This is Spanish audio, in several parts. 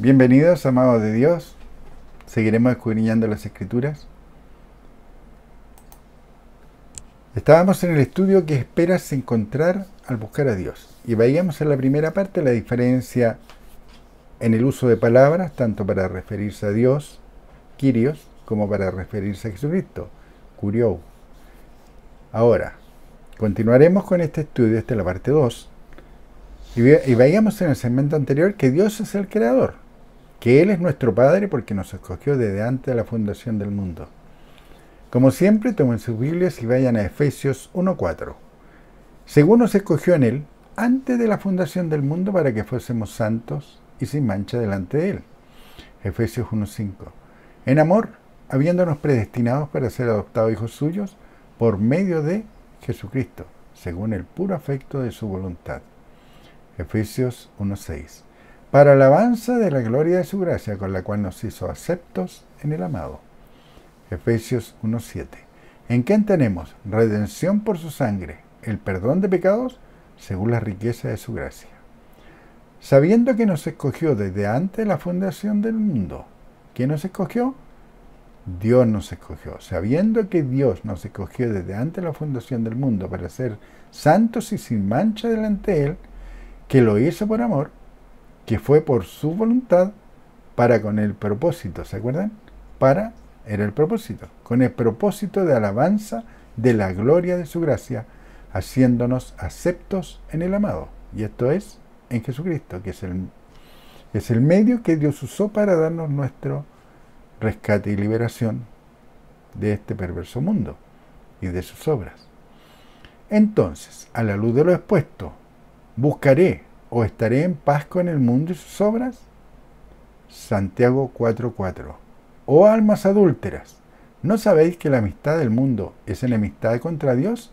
Bienvenidos, amados de Dios. Seguiremos escudriñando las Escrituras. Estábamos en el estudio que esperas encontrar al buscar a Dios. Y veíamos en la primera parte la diferencia en el uso de palabras, tanto para referirse a Dios, Kyrios, como para referirse a Jesucristo, Kuriou. Ahora, continuaremos con este estudio, esta es la parte 2. Y veíamos en el segmento anterior que Dios es el creador, que Él es nuestro Padre porque nos escogió desde antes de la fundación del mundo. Como siempre, tomen sus Biblias y vayan a Efesios 1:4. Según nos escogió en Él, antes de la fundación del mundo, para que fuésemos santos y sin mancha delante de Él. Efesios 1:5. En amor, habiéndonos predestinados para ser adoptados hijos suyos por medio de Jesucristo, según el puro afecto de su voluntad. Efesios 1:6. Para alabanza de la gloria de su gracia, con la cual nos hizo aceptos en el amado. Efesios 1:7. ¿En qué tenemos redención por su sangre, el perdón de pecados, según la riqueza de su gracia? Sabiendo que nos escogió desde antes de la fundación del mundo. ¿Quién nos escogió? Dios nos escogió. Sabiendo que Dios nos escogió desde antes de la fundación del mundo para ser santos y sin mancha delante de Él, que lo hizo por amor, que fue por su voluntad, para con el propósito, ¿se acuerdan? Era el propósito, con el propósito de alabanza de la gloria de su gracia, haciéndonos aceptos en el amado. Y esto es en Jesucristo, que es el medio que Dios usó para darnos nuestro rescate y liberación de este perverso mundo y de sus obras. Entonces, a la luz de lo expuesto, ¿buscaré o estaré en paz con el mundo y sus obras? Santiago 4:4. Oh almas adúlteras, ¿no sabéis que la amistad del mundo es enemistad contra Dios?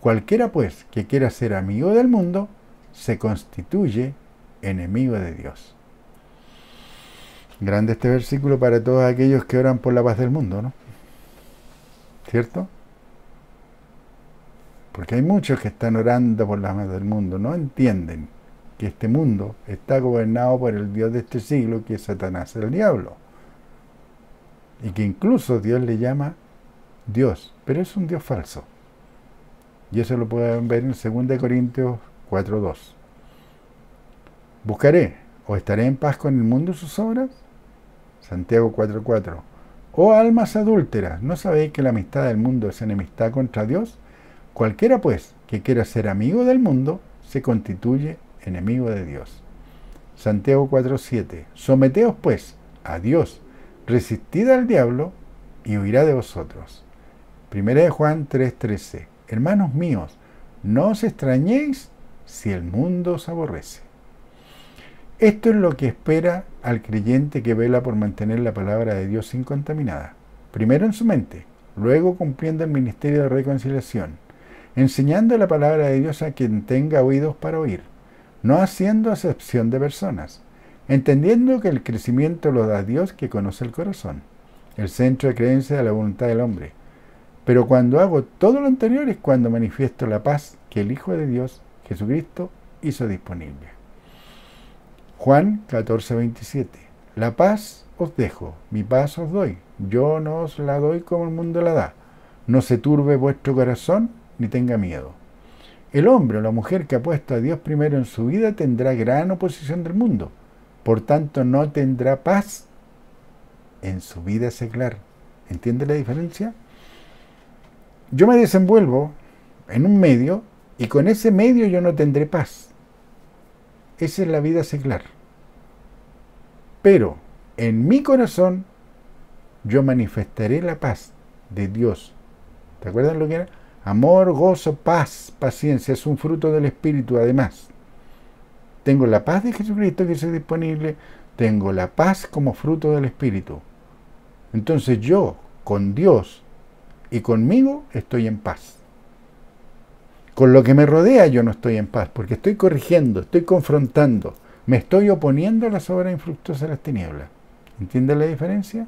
Cualquiera pues que quiera ser amigo del mundo, se constituye enemigo de Dios. Grande este versículo para todos aquellos que oran por la paz del mundo, ¿no? ¿Cierto? Porque hay muchos que están orando por la paz del mundo, no entienden que este mundo está gobernado por el Dios de este siglo, que es Satanás, el diablo. Y que incluso Dios le llama Dios, pero es un Dios falso. Y eso lo pueden ver en 2 Corintios 4:2. ¿Buscaré o estaré en paz con el mundo y sus obras? Santiago 4:4. Oh almas adúlteras, ¿no sabéis que la amistad del mundo es enemistad contra Dios? Cualquiera pues que quiera ser amigo del mundo, se constituye enemigo de Dios. Santiago 4:7. Someteos pues a Dios, resistid al diablo y huirá de vosotros. 1 Juan 3:13. Hermanos míos, no os extrañéis si el mundo os aborrece. Esto es lo que espera al creyente que vela por mantener la palabra de Dios incontaminada. Primero en su mente, luego cumpliendo el ministerio de reconciliación, enseñando la palabra de Dios a quien tenga oídos para oír, no haciendo acepción de personas, entendiendo que el crecimiento lo da Dios que conoce el corazón, el centro de creencia de la voluntad del hombre. Pero cuando hago todo lo anterior es cuando manifiesto la paz que el Hijo de Dios, Jesucristo, hizo disponible. Juan 14:27. La paz os dejo, mi paz os doy. Yo no os la doy como el mundo la da. No se turbe vuestro corazón, ni tenga miedo. El hombre o la mujer que ha puesto a Dios primero en su vida tendrá gran oposición del mundo. Por tanto, no tendrá paz en su vida secular. ¿Entiende la diferencia? Yo me desenvuelvo en un medio y con ese medio yo no tendré paz. Esa es la vida secular. Pero en mi corazón yo manifestaré la paz de Dios. ¿Te acuerdas lo que era? Amor, gozo, paz, paciencia. Es un fruto del Espíritu además. Tengo la paz de Jesucristo que es disponible. Tengo la paz como fruto del Espíritu. Entonces yo, con Dios y conmigo, estoy en paz. Con lo que me rodea yo no estoy en paz, porque estoy corrigiendo, estoy confrontando, me estoy oponiendo a las obras infructuosas de las tinieblas. ¿Entiendes la diferencia?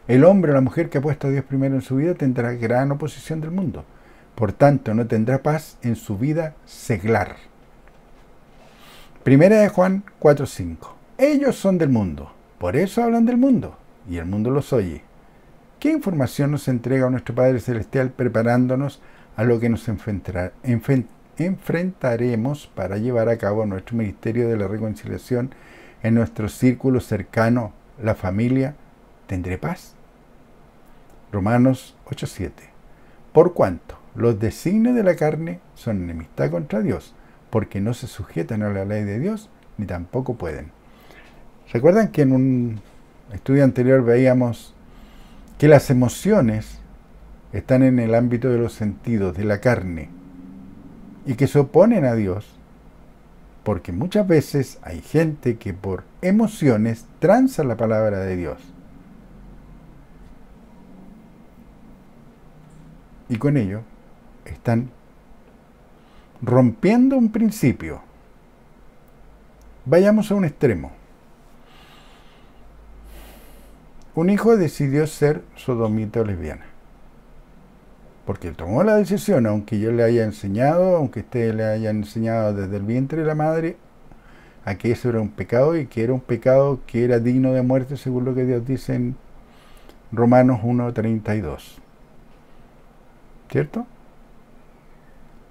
El hombre o la mujer que ha puesto a Dios primero en su vida tendrá gran oposición del mundo. Por tanto, no tendrá paz en su vida seglar. Primera de Juan 4:5. ellos son del mundo, por eso hablan del mundo, y el mundo los oye. ¿Qué información nos entrega nuestro Padre Celestial preparándonos a lo que nos enfrentaremos para llevar a cabo nuestro ministerio de la reconciliación en nuestro círculo cercano, la familia? ¿Tendré paz? Romanos 8:7. Por cuanto los designios de la carne son enemistad contra Dios, porque no se sujetan a la ley de Dios, ni tampoco pueden. ¿Recuerdan que en un estudio anterior veíamos que las emociones están en el ámbito de los sentidos, de la carne, y que se oponen a Dios? Porque muchas veces hay gente que por emociones tranza la palabra de Dios. Y con ello están rompiendo un principio. Vayamos a un extremo. Un hijo decidió ser sodomita o lesbiana. Porque él tomó la decisión, aunque yo le haya enseñado, aunque usted le haya enseñado desde el vientre de la madre, a que eso era un pecado y que era un pecado que era digno de muerte, según lo que Dios dice en Romanos 1:32. ¿Cierto?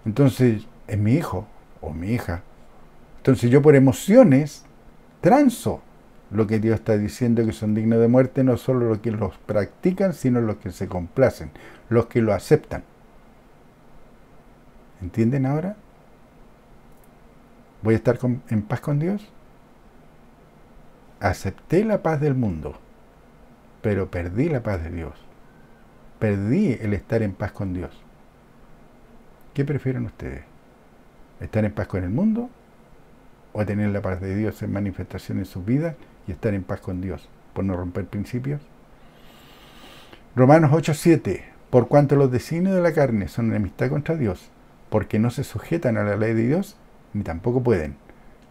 Entonces, es mi hijo o mi hija. Entonces yo por emociones transo lo que Dios está diciendo que son dignos de muerte, no solo los que los practican, sino los que se complacen, los que lo aceptan. ¿Entienden ahora? ¿Voy a estar en paz con Dios? Acepté la paz del mundo, pero perdí la paz de Dios. Perdí el estar en paz con Dios. ¿Qué prefieren ustedes? ¿Estar en paz con el mundo o tener la paz de Dios en manifestación en sus vidas y estar en paz con Dios por no romper principios? Romanos 8:7. Por cuanto los designios de la carne son enemistad contra Dios, porque no se sujetan a la ley de Dios, ni tampoco pueden.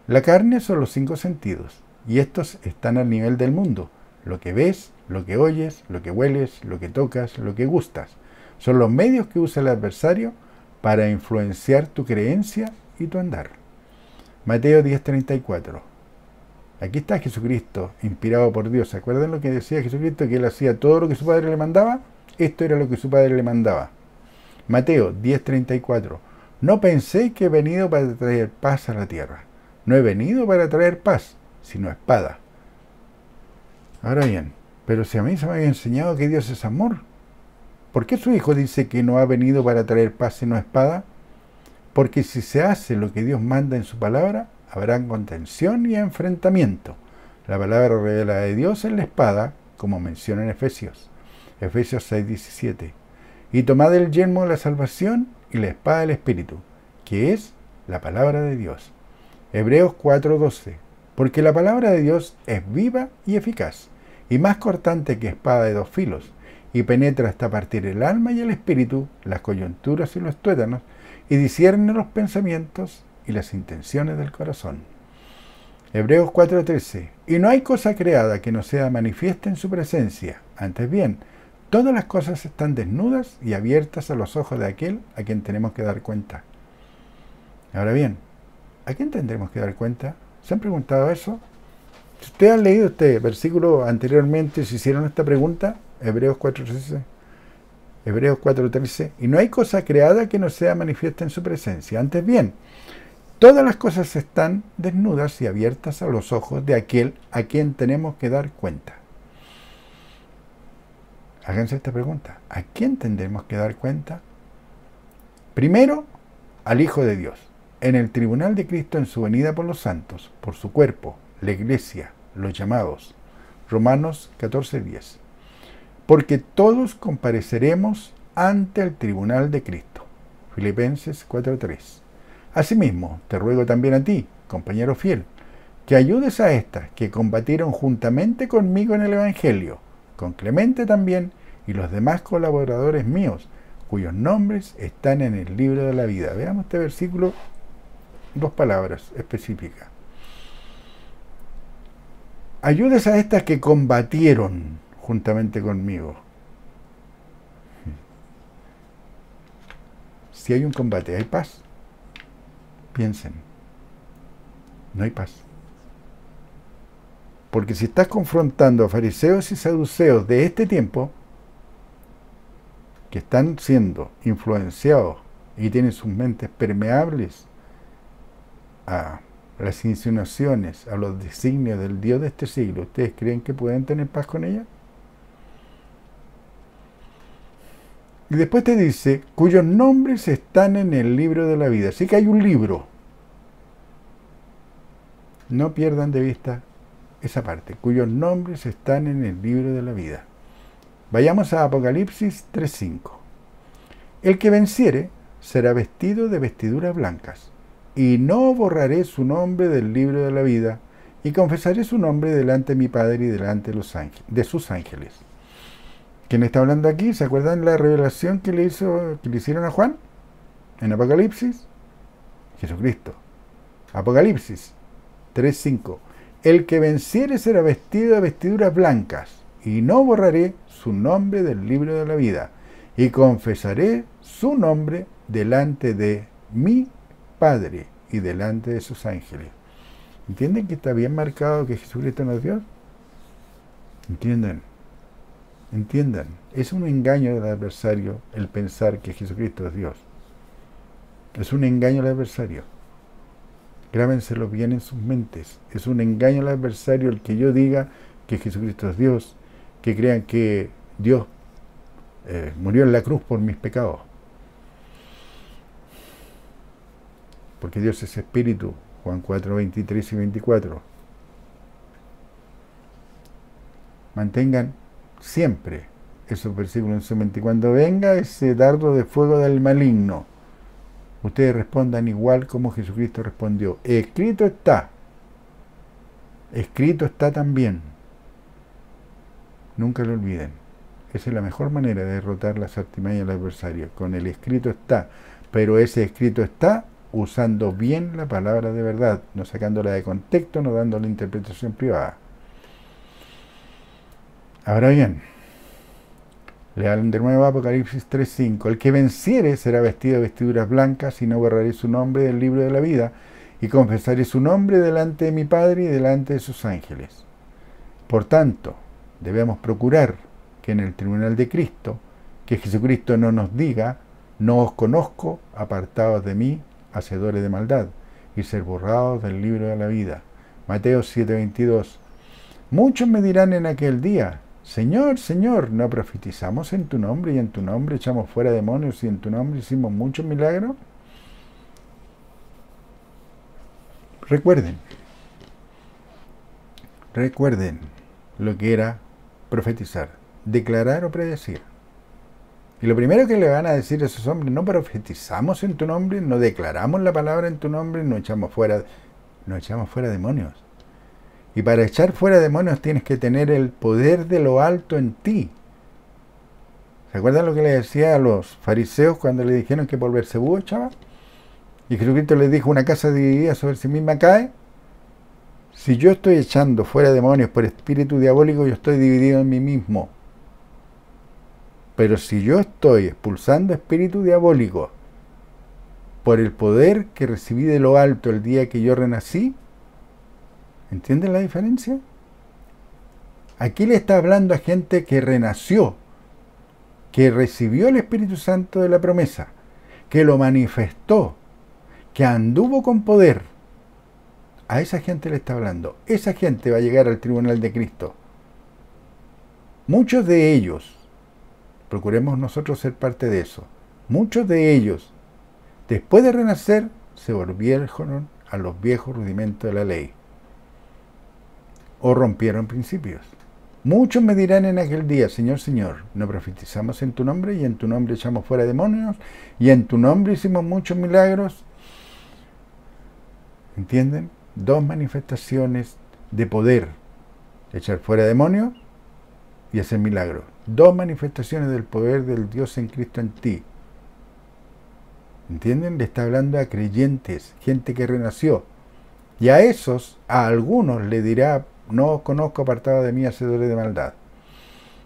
La carne son los 5 sentidos, y estos están al nivel del mundo. Lo que ves, lo que oyes, lo que hueles, lo que tocas, lo que gustas. Son los medios que usa el adversario para influenciar tu creencia y tu andar. Mateo 10:34. Aquí está Jesucristo, inspirado por Dios. ¿Se acuerdan lo que decía Jesucristo? Que él hacía todo lo que su Padre le mandaba. Esto era lo que su Padre le mandaba. Mateo 10:34. No penséis que he venido para traer paz a la tierra. No he venido para traer paz, sino espada. Ahora bien, pero si a mí se me había enseñado que Dios es amor, ¿por qué su Hijo dice que no ha venido para traer paz sino espada? Porque si se hace lo que Dios manda en su palabra, habrá contención y enfrentamiento. La palabra revela de Dios en la espada, como menciona en Efesios 6:17. Y tomad el yelmo de la salvación y la espada del Espíritu, que es la palabra de Dios. Hebreos 4:12. Porque la palabra de Dios es viva y eficaz, y más cortante que espada de 2 filos, y penetra hasta partir el alma y el espíritu, las coyunturas y los tuétanos, y discierne los pensamientos y las intenciones del corazón. Hebreos 4:13. Y no hay cosa creada que no sea manifiesta en su presencia. Antes bien, todas las cosas están desnudas y abiertas a los ojos de aquel a quien tenemos que dar cuenta. Ahora bien, ¿a quién tendremos que dar cuenta? ¿Se han preguntado eso? Si ustedes han leído este versículo anteriormente, si hicieron esta pregunta, Hebreos 4:13. Hebreos 4:13. Y no hay cosa creada que no sea manifiesta en su presencia. Antes bien, todas las cosas están desnudas y abiertas a los ojos de aquel a quien tenemos que dar cuenta. Háganse esta pregunta. ¿A quién tendremos que dar cuenta? Primero, al Hijo de Dios, en el tribunal de Cristo en su venida por los santos, por su cuerpo, la iglesia, los llamados. Romanos 14:10. Porque todos compareceremos ante el tribunal de Cristo. Filipenses 4:3. Asimismo, te ruego también a ti, compañero fiel, que ayudes a estas que combatieron juntamente conmigo en el Evangelio, con Clemente también y los demás colaboradores míos, cuyos nombres están en el libro de la vida. Veamos este versículo, 2 palabras específicas. Ayudes a estas que combatieron juntamente conmigo. Si hay un combate, ¿hay paz? Piensen. No hay paz. Porque si estás confrontando a fariseos y saduceos de este tiempo, que están siendo influenciados y tienen sus mentes permeables a las insinuaciones, a los designios del Dios de este siglo, ¿ustedes creen que pueden tener paz con ella? Y después te dice, cuyos nombres están en el libro de la vida. Así que hay un libro. No pierdan de vista esa parte, cuyos nombres están en el libro de la vida. Vayamos a Apocalipsis 3:5. El que venciere será vestido de vestiduras blancas, y no borraré su nombre del libro de la vida, y confesaré su nombre delante de mi Padre y delante de sus ángeles. ¿Quién está hablando aquí? ¿Se acuerdan la revelación que le hicieron a Juan en Apocalipsis? Jesucristo. Apocalipsis 3:5. El que venciere será vestido de vestiduras blancas, y no borraré su nombre del libro de la vida, y confesaré su nombre delante de mi Padre y delante de sus ángeles. ¿Entienden que está bien marcado que Jesucristo no es Dios? ¿Entienden? Entiendan, es un engaño del adversario el pensar que Jesucristo es Dios. Es un engaño del adversario. Grábenselo bien en sus mentes. Es un engaño al adversario el que yo diga que Jesucristo es Dios, que crean que Dios murió en la cruz por mis pecados. Porque Dios es espíritu, Juan 4, 23 y 24. Mantengan siempre esos versículos en su mente. Cuando venga ese dardo de fuego del maligno, ustedes respondan igual como Jesucristo respondió. Escrito está. Escrito está también. Nunca lo olviden. Esa es la mejor manera de derrotar las artimañas del adversario. Con el escrito está. Pero ese escrito está usando bien la palabra de verdad, no sacándola de contexto, no dándole interpretación privada. Ahora bien, lean de nuevo Apocalipsis 3:5. El que venciere será vestido de vestiduras blancas, y no borraré su nombre del libro de la vida, y confesaré su nombre delante de mi Padre y delante de sus ángeles. Por tanto, debemos procurar que en el tribunal de Cristo, que Jesucristo no nos diga, no os conozco, apartados de mí, hacedores de maldad, y ser borrados del libro de la vida. Mateo 7:22. Muchos me dirán en aquel día, Señor, Señor, ¿no profetizamos en tu nombre, y en tu nombre echamos fuera demonios, y en tu nombre hicimos muchos milagros? Recuerden lo que era profetizar, declarar o predecir. Y lo primero que le van a decir a esos hombres, no profetizamos en tu nombre, no declaramos la palabra en tu nombre, no echamos fuera demonios. Y para echar fuera demonios tienes que tener el poder de lo alto en ti. ¿Se acuerdan lo que le decía a los fariseos cuando le dijeron que por Beelzebú echaba? Y Jesucristo les dijo, una casa dividida sobre sí misma cae. Si yo estoy echando fuera demonios por espíritu diabólico, yo estoy dividido en mí mismo. Pero si yo estoy expulsando espíritu diabólico por el poder que recibí de lo alto el día que yo renací, ¿entienden la diferencia? Aquí le está hablando a gente que renació, que recibió el Espíritu Santo de la promesa, que lo manifestó, que anduvo con poder. A esa gente le está hablando. Esa gente va a llegar al tribunal de Cristo. Muchos de ellos, procuremos nosotros ser parte de eso, muchos de ellos, después de renacer, se volvieron a los viejos rudimentos de la ley, o rompieron principios. Muchos me dirán en aquel día, Señor, Señor, ¿no profetizamos en tu nombre, y en tu nombre echamos fuera demonios, y en tu nombre hicimos muchos milagros? ¿Entienden? Dos manifestaciones de poder: echar fuera demonios y hacer milagros. Dos manifestaciones del poder del Dios en Cristo en ti. ¿Entienden? Le está hablando a creyentes, gente que renació. Y a esos, a algunos le dirá, no os conozco, apartado de mí, hacedores de maldad.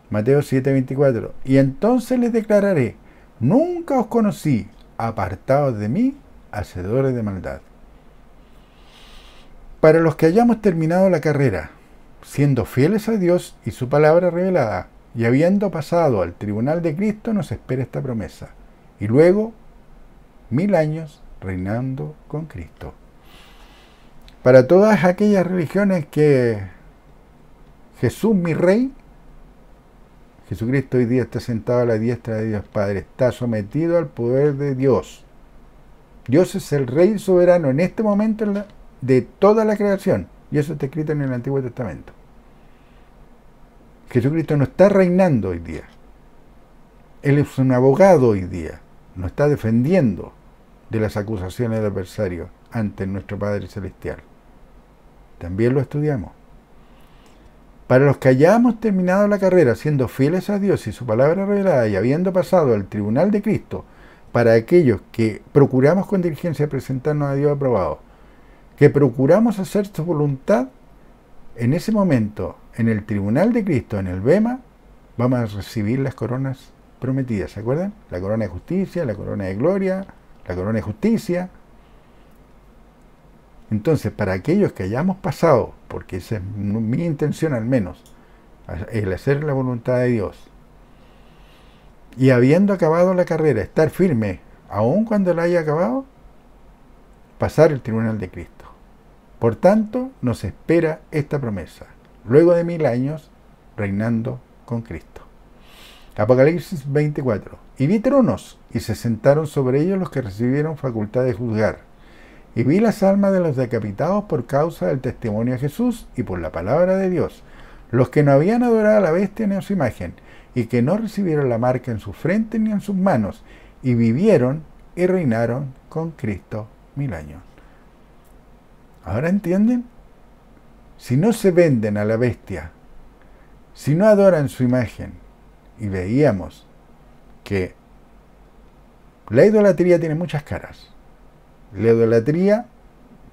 Mateo 7:24. Y entonces les declararé, nunca os conocí, apartados de mí, hacedores de maldad. Para los que hayamos terminado la carrera, siendo fieles a Dios y su palabra revelada, y habiendo pasado al tribunal de Cristo, nos espera esta promesa. Y luego, 1000 años reinando con Cristo. Para todas aquellas religiones que Jesús, mi Rey, Jesucristo hoy día está sentado a la diestra de Dios Padre, está sometido al poder de Dios. Dios es el Rey soberano en este momento de toda la creación, y eso está escrito en el Antiguo Testamento. Jesucristo no está reinando hoy día. Él es un abogado hoy día, nos está defendiendo de las acusaciones del adversario ante nuestro Padre Celestial. También lo estudiamos. Para los que hayamos terminado la carrera siendo fieles a Dios y su palabra revelada y habiendo pasado al tribunal de Cristo, para aquellos que procuramos con diligencia presentarnos a Dios aprobado, que procuramos hacer su voluntad, en ese momento, en el tribunal de Cristo, en el Bema, vamos a recibir las coronas prometidas, ¿se acuerdan? La corona de justicia, la corona de gloria, la corona de justicia. Entonces, para aquellos que hayamos pasado, porque esa es mi intención al menos, el hacer la voluntad de Dios, y habiendo acabado la carrera, estar firme, aun cuando la haya acabado, pasar el tribunal de Cristo. Por tanto, nos espera esta promesa, luego de 1000 años, reinando con Cristo. Apocalipsis 24. Y vi tronos, y se sentaron sobre ellos los que recibieron facultad de juzgar. Y vi las almas de los decapitados por causa del testimonio de Jesús y por la palabra de Dios, los que no habían adorado a la bestia ni a su imagen, y que no recibieron la marca en su frente ni en sus manos, y vivieron y reinaron con Cristo 1000 años. ¿Ahora entienden? Si no se venden a la bestia, si no adoran su imagen, y veíamos que la idolatría tiene muchas caras. La idolatría,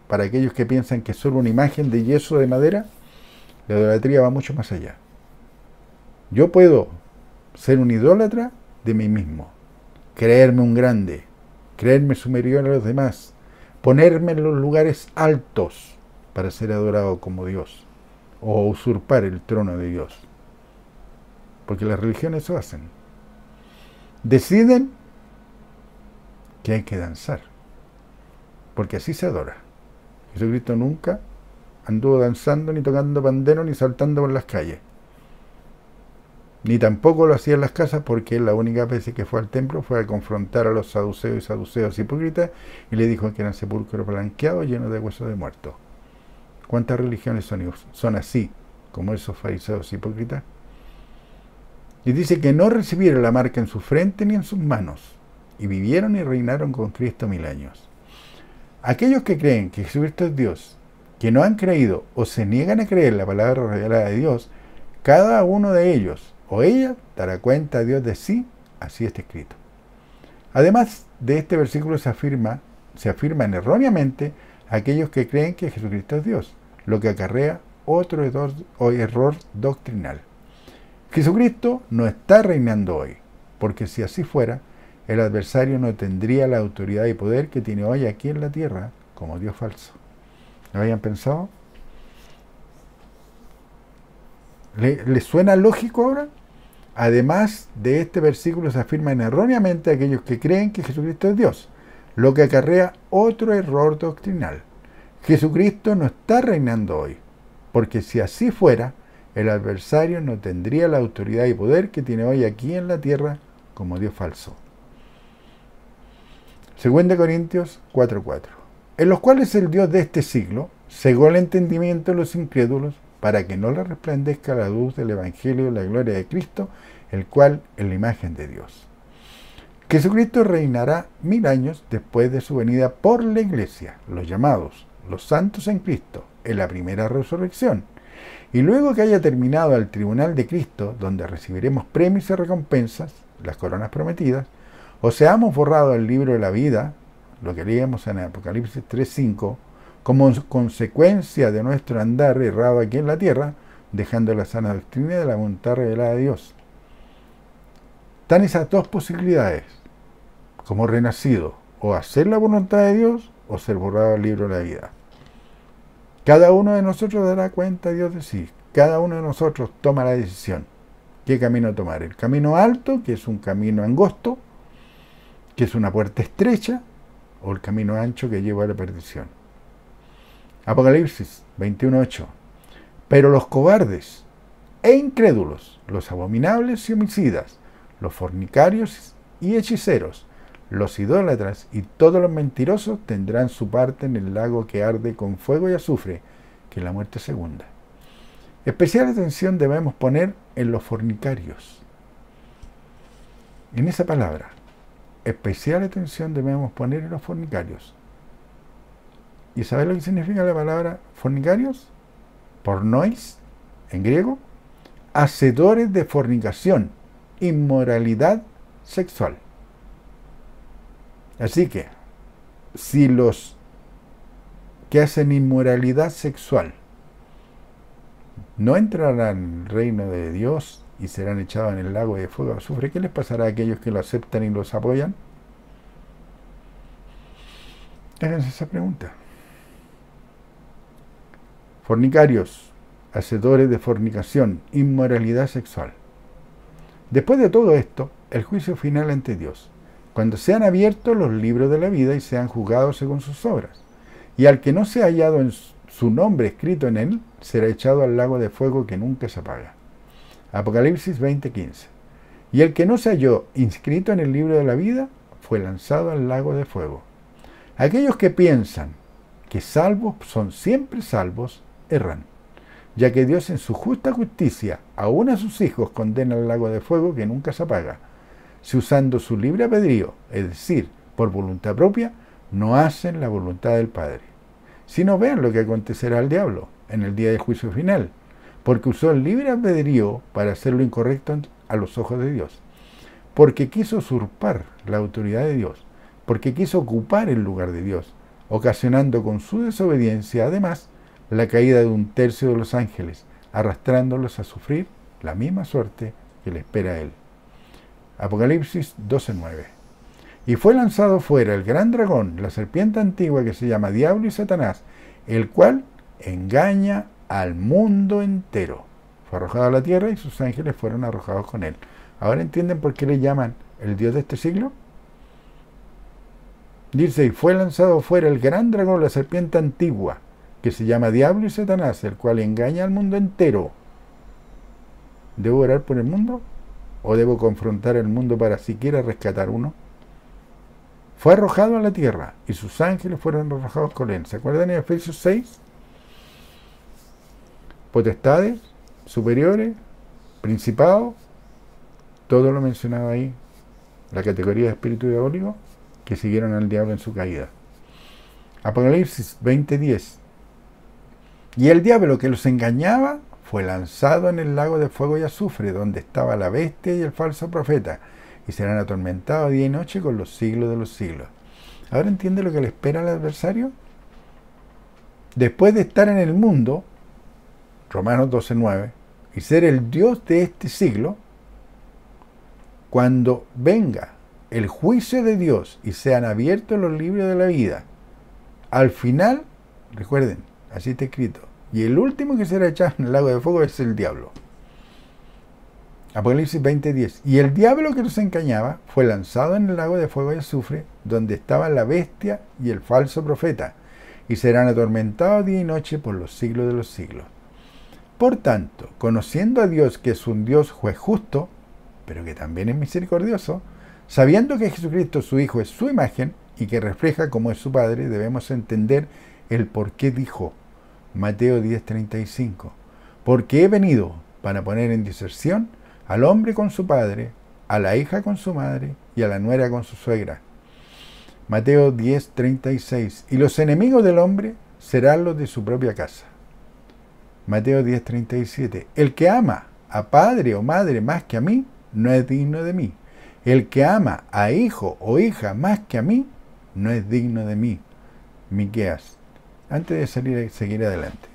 para aquellos que piensan que es solo una imagen de yeso de madera, la idolatría va mucho más allá. Yo puedo ser un idólatra de mí mismo, creerme un grande, creerme superior a los demás, ponerme en los lugares altos para ser adorado como Dios, o usurpar el trono de Dios. Porque las religiones eso hacen. Deciden que hay que danzar, porque así se adora. Jesucristo nunca anduvo danzando, ni tocando pandero, ni saltando por las calles. Ni tampoco lo hacía en las casas, porque la única vez que fue al templo fue a confrontar a los saduceos y saduceos hipócritas, y le dijo que eran sepulcros blanqueados llenos de huesos de muertos. ¿Cuántas religiones son así, como esos fariseos hipócritas? Y dice que no recibieron la marca en su frente ni en sus manos, y vivieron y reinaron con Cristo 1000 años. Aquellos que creen que Jesucristo es Dios, que no han creído o se niegan a creer la palabra revelada de Dios, cada uno de ellos o ella dará cuenta a Dios de sí, así está escrito. Además de este versículo se afirman erróneamente aquellos que creen que Jesucristo es Dios, lo que acarrea otro error doctrinal. Jesucristo no está reinando hoy, porque si así fuera, el adversario no tendría la autoridad y poder que tiene hoy aquí en la tierra como Dios falso. ¿Lo habían pensado? ¿Le suena lógico ahora? Además de este versículo se afirman erróneamente aquellos que creen que Jesucristo es Dios, lo que acarrea otro error doctrinal. Jesucristo no está reinando hoy, porque si así fuera, el adversario no tendría la autoridad y poder que tiene hoy aquí en la tierra como Dios falso. 2 Corintios 4:4. En los cuales el Dios de este siglo cegó el entendimiento de los incrédulos para que no les resplandezca la luz del Evangelio de la gloria de Cristo, el cual es la imagen de Dios. Jesucristo reinará 1000 años después de su venida por la iglesia, los llamados, los santos en Cristo, en la primera resurrección. Y luego que haya terminado el tribunal de Cristo, donde recibiremos premios y recompensas, las coronas prometidas, o seamos borrados del libro de la vida, lo que leíamos en Apocalipsis 3:5, como consecuencia de nuestro andar errado aquí en la tierra, dejando la sana doctrina de la voluntad revelada de Dios. Están esas dos posibilidades, como renacido, o hacer la voluntad de Dios, o ser borrado del libro de la vida. Cada uno de nosotros dará cuenta a Dios de sí, cada uno de nosotros toma la decisión. ¿Qué camino tomar? El camino alto, que es un camino angosto, que es una puerta estrecha, o el camino ancho que lleva a la perdición. Apocalipsis 21:8. Pero los cobardes e incrédulos, los abominables y homicidas, los fornicarios y hechiceros, los idólatras y todos los mentirosos tendrán su parte en el lago que arde con fuego y azufre, que es la muerte segunda. Especial atención debemos poner en los fornicarios. En esa palabra, especial atención debemos poner en los fornicarios. ¿Y sabes lo que significa la palabra fornicarios? Pornois, en griego, hacedores de fornicación, inmoralidad sexual. Así que, si los que hacen inmoralidad sexual no entrarán al reino de Dios y serán echados en el lago de fuego y azufre, ¿qué les pasará a aquellos que lo aceptan y los apoyan? Háganse esa pregunta. Fornicarios, hacedores de fornicación, inmoralidad sexual. Después de todo esto, el juicio final ante Dios, cuando sean abiertos los libros de la vida y sean juzgados según sus obras. Y al que no sea hallado en su nombre escrito en él, será echado al lago de fuego que nunca se apaga. Apocalipsis 20:15. Y el que no se halló inscrito en el libro de la vida, fue lanzado al lago de fuego. Aquellos que piensan que salvos son siempre salvos, erran, ya que Dios en su justa justicia, aún a sus hijos condena al lago de fuego que nunca se apaga, si usando su libre albedrío, es decir, por voluntad propia, no hacen la voluntad del Padre. Si no, vean lo que acontecerá al diablo en el día del juicio final, porque usó el libre albedrío para hacer lo incorrecto a los ojos de Dios, porque quiso usurpar la autoridad de Dios, porque quiso ocupar el lugar de Dios, ocasionando con su desobediencia, además, la caída de un tercio de los ángeles, arrastrándolos a sufrir la misma suerte que le espera a él. Apocalipsis 12:9. Y fue lanzado fuera el gran dragón, la serpiente antigua que se llama Diablo y Satanás, el cual engaña al mundo entero. Fue arrojado a la tierra y sus ángeles fueron arrojados con él. ¿Ahora entienden por qué le llaman el Dios de este siglo? Dice, y fue lanzado fuera el gran dragón, la serpiente antigua, que se llama Diablo y Satanás, el cual engaña al mundo entero. ¿Debo orar por el mundo? ¿O debo confrontar el mundo para siquiera rescatar uno? Fue arrojado a la tierra, y sus ángeles fueron arrojados con él. ¿Se acuerdan en Efesios 6? Potestades, superiores, principados, todo lo mencionado ahí, la categoría de espíritu diabólico, que siguieron al diablo en su caída. Apocalipsis 20:10. Y el diablo que los engañaba fue lanzado en el lago de fuego y azufre, donde estaba la bestia y el falso profeta, y serán atormentados día y noche con los siglos de los siglos. ¿Ahora entiende lo que le espera al adversario? Después de estar en el mundo, Romanos 12:9, y ser el Dios de este siglo, cuando venga el juicio de Dios y sean abiertos los libros de la vida, al final, recuerden, así está escrito, y el último que será echado en el lago de fuego es el diablo. Apocalipsis 20:10. Y el diablo que los engañaba fue lanzado en el lago de fuego y azufre, donde estaba la bestia y el falso profeta, y serán atormentados día y noche por los siglos de los siglos. Por tanto, conociendo a Dios, que es un Dios juez justo, pero que también es misericordioso, sabiendo que Jesucristo su Hijo es su imagen y que refleja cómo es su Padre, debemos entender el por qué dijo Mateo 10:35, porque he venido para poner en diserción al hombre con su padre, a la hija con su madre y a la nuera con su suegra. Mateo 10:36, y los enemigos del hombre serán los de su propia casa. Mateo 10:37, el que ama a padre o madre más que a mí, no es digno de mí. El que ama a hijo o hija más que a mí, no es digno de mí. Miqueas. Antes de seguir adelante.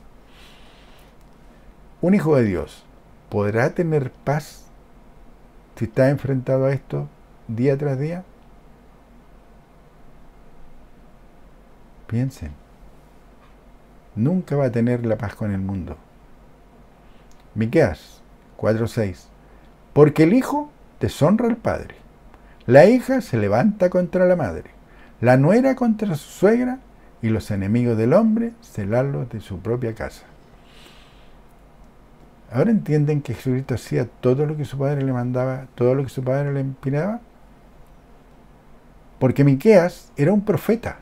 Un hijo de Dios podrá tener paz si está enfrentado a esto día tras día. Piensen. Nunca va a tener la paz con el mundo. Miqueas 4:6. Porque el hijo deshonra al padre, la hija se levanta contra la madre, la nuera contra su suegra, y los enemigos del hombre serán los de su propia casa. ¿Ahora entienden que Jesucristo hacía todo lo que su padre le mandaba, todo lo que su padre le empinaba? Porque Miqueas era un profeta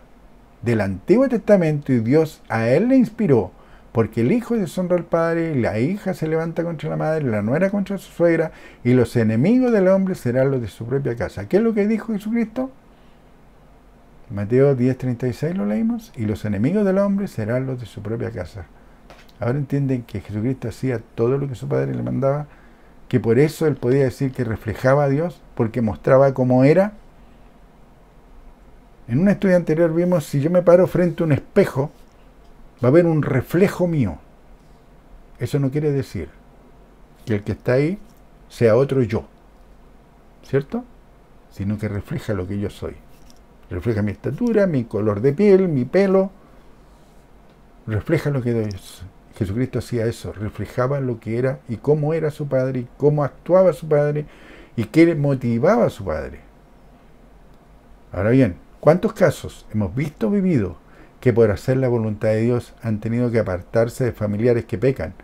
del Antiguo Testamento y Dios a él le inspiró, porque el hijo deshonra al padre, y la hija se levanta contra la madre, la nuera contra su suegra, y los enemigos del hombre serán los de su propia casa. ¿Qué es lo que dijo Jesucristo? Mateo 10:36 lo leímos, y los enemigos del hombre serán los de su propia casa. Ahora entienden que Jesucristo hacía todo lo que su padre le mandaba, que por eso él podía decir que reflejaba a Dios, porque mostraba cómo era. En un estudio anterior vimos, si yo me paro frente a un espejo, va a haber un reflejo mío. Eso no quiere decir que el que está ahí sea otro yo, ¿cierto? Sino que refleja lo que yo soy. Refleja mi estatura, mi color de piel, mi pelo. Refleja lo que Jesucristo hacía eso, reflejaba lo que era y cómo era su padre, y cómo actuaba su padre, y qué motivaba a su padre. Ahora bien, ¿cuántos casos hemos vivido, que por hacer la voluntad de Dios han tenido que apartarse de familiares que pecan,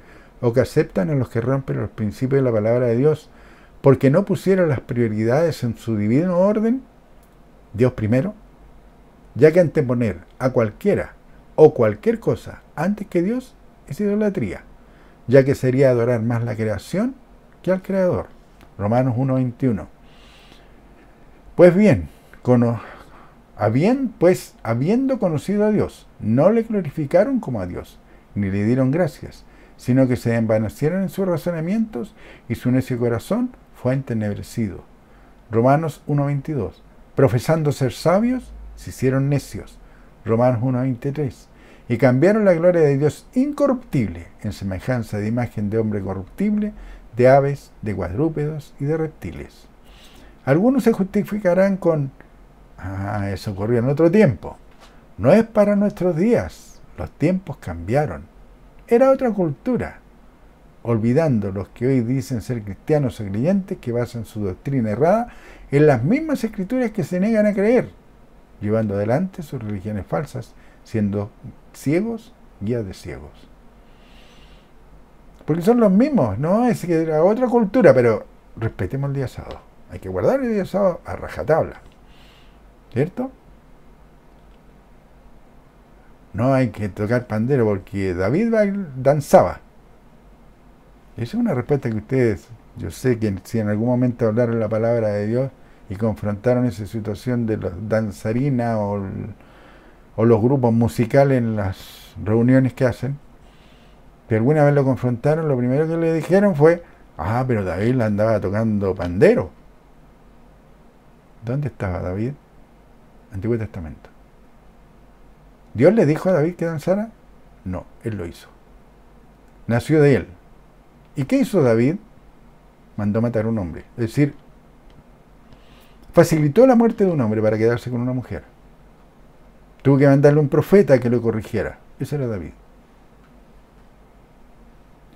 o que aceptan a los que rompen los principios de la palabra de Dios, porque no pusieron las prioridades en su divino orden? Dios primero, ya que anteponer a cualquiera o cualquier cosa antes que Dios es idolatría, ya que sería adorar más la creación que al Creador. Romanos 1:21. Pues bien, habiendo conocido a Dios, no le glorificaron como a Dios, ni le dieron gracias, sino que se envanecieron en sus razonamientos, y su necio corazón fue entenebrecido. Romanos 1:22. Profesando ser sabios, se hicieron necios. Romanos 1:23. Y cambiaron la gloria de Dios incorruptible en semejanza de imagen de hombre corruptible, de aves, de cuadrúpedos y de reptiles. Algunos se justificarán con: eso ocurrió en otro tiempo. No es para nuestros días. Los tiempos cambiaron. Era otra cultura. Olvidando los que hoy dicen ser cristianos o creyentes, que basan su doctrina errada en las mismas escrituras que se niegan a creer, llevando adelante sus religiones falsas, siendo ciegos, guías de ciegos. Porque son los mismos, ¿no? Es que era otra cultura, pero respetemos el día sábado. Hay que guardar el día sábado a rajatabla, ¿cierto? No hay que tocar pandero porque David danzaba. Esa es una respuesta que ustedes, yo sé que si en algún momento hablaron la palabra de Dios y confrontaron esa situación de los danzarinas o los grupos musicales en las reuniones que hacen, que alguna vez lo confrontaron, lo primero que le dijeron fue: pero David andaba tocando pandero. ¿Dónde estaba David? Antiguo Testamento. ¿Dios le dijo a David que danzara? No, él lo hizo. Nació de él. ¿Y qué hizo David? Mandó matar a un hombre. Es decir, facilitó la muerte de un hombre para quedarse con una mujer. Tuvo que mandarle un profeta que lo corrigiera. Ese era David.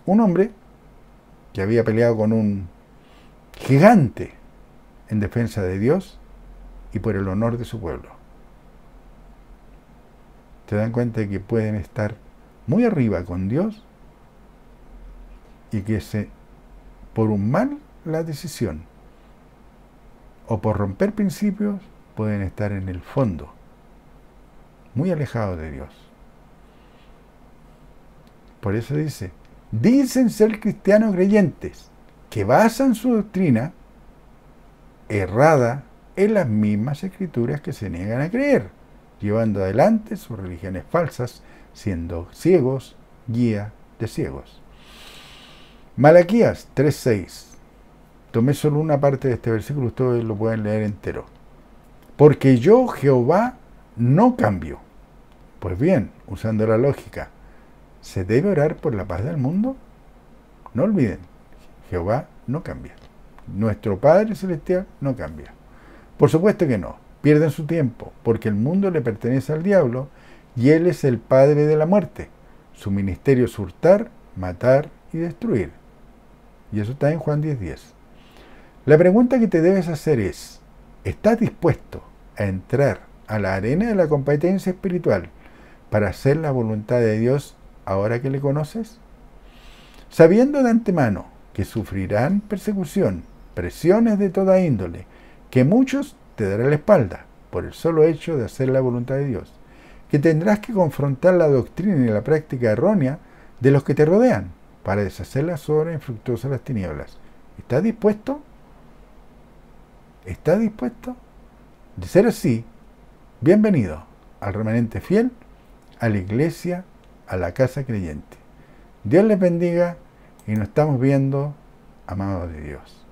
Un hombre que había peleado con un gigante en defensa de Dios y por el honor de su pueblo. ¿Se dan cuenta de que pueden estar muy arriba con Dios y que por un mal la decisión o por romper principios pueden estar en el fondo, muy alejados de Dios? Por eso dicen ser cristianos creyentes, que basan su doctrina errada en las mismas escrituras que se niegan a creer, llevando adelante sus religiones falsas, siendo ciegos, guía de ciegos. Malaquías 3:6. Tomé solo una parte de este versículo, ustedes lo pueden leer entero. Porque yo, Jehová, no cambio. Pues bien, usando la lógica, ¿se debe orar por la paz del mundo? No olviden, Jehová no cambia. Nuestro Padre Celestial no cambia. Por supuesto que no. Pierden su tiempo, porque el mundo le pertenece al diablo y él es el padre de la muerte. Su ministerio es hurtar, matar y destruir. Y eso está en Juan 10:10. La pregunta que te debes hacer es, ¿estás dispuesto a entrar a la arena de la competencia espiritual para hacer la voluntad de Dios ahora que le conoces? Sabiendo de antemano que sufrirán persecución, presiones de toda índole, que muchos te darán la espalda por el solo hecho de hacer la voluntad de Dios, que tendrás que confrontar la doctrina y la práctica errónea de los que te rodean para deshacer las obras infructuosas de las tinieblas. ¿Estás dispuesto? ¿Estás dispuesto? De ser así, bienvenido al remanente fiel, a la iglesia, a la casa creyente. Dios les bendiga y nos estamos viendo, amados de Dios.